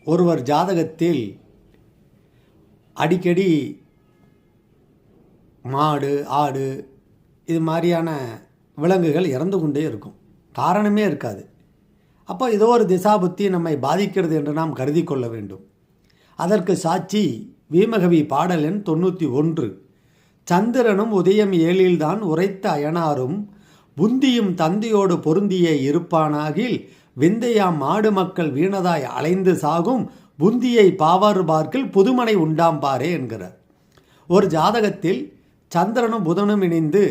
ஒருவர் ஜாதகத்தில் அடிக்கடி மாடு, ஆடு இது மாதிரியான விலங்குகள் இறந்து கொண்டே இருக்கும், காரணமே இருக்காது. அப்போ ஏதோ ஒரு திசாபுத்தி நம்மை பாதிக்கிறது என்று நாம் கருதி கொள்ள வேண்டும். அதற்கு சாட்சி வீமகவி பாடல் எண் 91. சந்திரனும் உதயம் ஏழில்தான் உரைத்த அயனாரும் புந்தியும் தந்தையோடு பொருந்திய இருப்பானாகில் விந்தையாம் மாடு மக்கள் வீணதாய் அலைந்து சாகும் புந்தியை பாவாறு பார்க்கில் புதுமனை உண்டாம் பாரே என்கிறார். ஒரு ஜாதகத்தில் சந்திரனும் புதனும் இணைந்து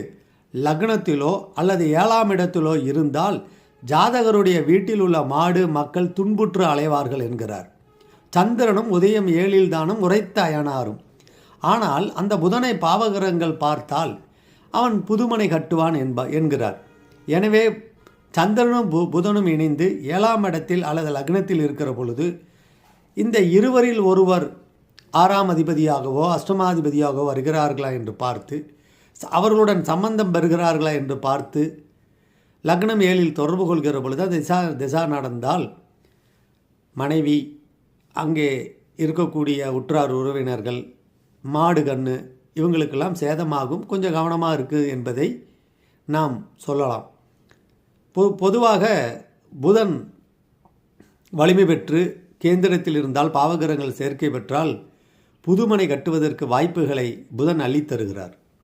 லக்னத்திலோ அல்லது 7ஆம் இடத்திலோ இருந்தால் ஜாதகருடைய வீட்டில் உள்ள மாடு மக்கள் துன்புற்று அலைவார்கள் என்கிறார். சந்திரனும் உதயம் 7 உரைத்த அயனாரும். ஆனால் அந்த புதனை பாவகிரகங்கள் பார்த்தால் அவன் புதுமனை கட்டுவான் என்கிறார். எனவே சந்திரனும் புதனும் இணைந்து 7ஆம் இடத்தில் அல்லது லக்னத்தில் இருக்கிற பொழுது இந்த இருவரில் ஒருவர் 6ஆம் அதிபதியாகவோ அஷ்டமாதிபதியாகவோ வருகிறார்களா என்று பார்த்து, அவர்களுடன் சம்பந்தம் பெறுகிறார்களா என்று பார்த்து, லக்னம் 7 தொடர்பு கொள்கிற பொழுது திசா நடந்தால் மனைவி, அங்கே இருக்கக்கூடிய உற்றார் உறவினர்கள், மாடு கன்று இவங்களுக்கெல்லாம் சேதமாகும். கொஞ்சம் கவனமாக இருக்குது என்பதை நாம் சொல்லலாம். பொதுவாக புதன் வலிமை பெற்று கேந்திரத்தில் இருந்தால், பாவகிரகங்கள் சேர்க்கை பெற்றால் புதுமனை கட்டுவதற்கு வாய்ப்புகளை புதன் அள்ளித்தருகிறார்.